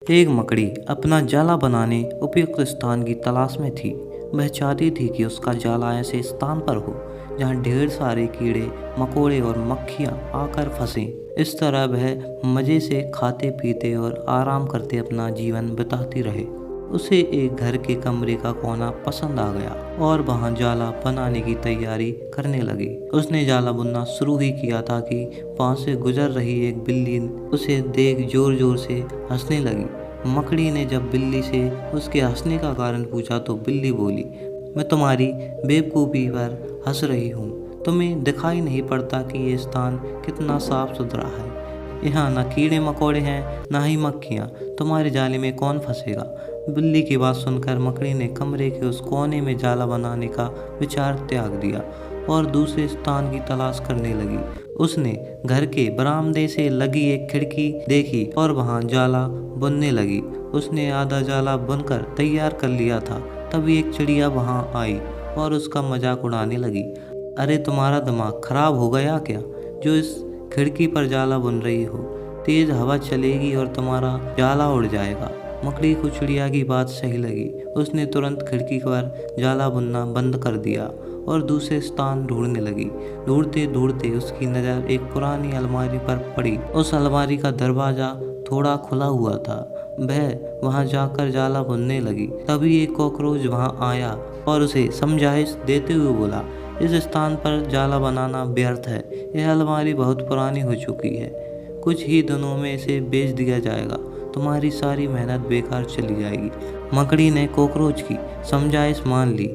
एक मकड़ी अपना जाला बनाने उपयुक्त स्थान की तलाश में थी। वह चाहती थी कि उसका जाला ऐसे स्थान पर हो जहाँ ढेर सारे कीड़े मकोड़े और मक्खियाँ आकर फंसें। इस तरह वह मज़े से खाते पीते और आराम करते अपना जीवन बिताती रहे। उसे एक घर के कमरे का कोना पसंद आ गया और वहाँ जाला बनाने की तैयारी करने लगी। उसने जाला बुनना शुरू ही किया था कि वहाँ से गुजर रही एक बिल्ली उसे देख जोर जोर से हंसने लगी। मकड़ी ने जब बिल्ली से उसके हंसने का कारण पूछा तो बिल्ली बोली, मैं तुम्हारी बेवकूफ़ी पर हंस रही हूँ। तुम्हें दिखाई नहीं पड़ता कि ये स्थान कितना साफ सुथरा है। यहाँ न कीड़े मकोड़े हैं न ही मक्खियाँ। तुम्हारे जाले में कौन फंसेगा। बिल्ली की बात सुनकर मकड़ी ने कमरे के उस कोने में जाला बनाने का विचार त्याग दिया और दूसरे स्थान की तलाश करने लगी। उसने घर के बरामदे से लगी एक खिड़की देखी और वहां जाला बुनने लगी। उसने आधा जाला बुनकर तैयार कर लिया था। तभी एक चिड़िया वहां आई और उसका मजाक उड़ाने लगी। अरे तुम्हारा दिमाग खराब हो गया क्या, जो इस खिड़की पर जाला बुन रही हो? तेज हवा चलेगी और तुम्हारा जाला उड़ जाएगा। मकड़ी को चिड़िया की बात सही लगी। उसने तुरंत खिड़की पर जाला बुनना बंद कर दिया और दूसरे स्थान ढूंढने लगी। ढूंढते ढूंढते उसकी नज़र एक पुरानी अलमारी पर पड़ी। उस अलमारी का दरवाज़ा थोड़ा खुला हुआ था। वह वहां जाकर जाला बुनने लगी। तभी एक कॉकरोच वहां आया और उसे समझाइश देते हुए बोला, इस स्थान पर जाला बनाना व्यर्थ है। यह अलमारी बहुत पुरानी हो चुकी है। कुछ ही दिनों में इसे बेच दिया जाएगा। तुम्हारी सारी मेहनत बेकार चली जाएगी। मकड़ी ने कॉकरोच की समझाइश मान ली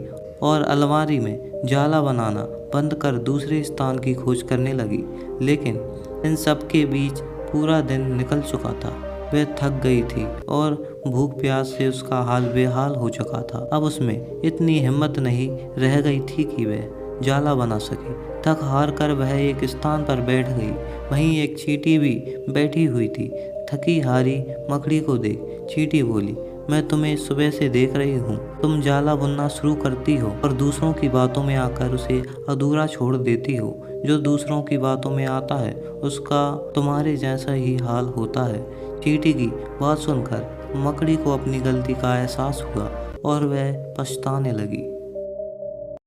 और अलमारी में जाला बनाना बंद कर दूसरे स्थान की खोज करने लगी। लेकिन इन सब के बीच पूरा दिन निकल चुका था। वह थक गई थी और भूख प्यास से उसका हाल बेहाल हो चुका था। अब उसमें इतनी हिम्मत नहीं रह गई थी कि वह जाला बना सके। थक हार कर वह एक स्थान पर बैठ गई। वहीं एक चींटी भी बैठी हुई थी। थकी हारी मकड़ी को देख चींटी बोली, मैं तुम्हें सुबह से देख रही हूँ। तुम जाला बुनना शुरू करती हो और दूसरों की बातों में आकर उसे अधूरा छोड़ देती हो। जो दूसरों की बातों में आता है उसका तुम्हारे जैसा ही हाल होता है। चींटी की बात सुनकर मकड़ी को अपनी गलती का एहसास हुआ और वह पछताने लगी।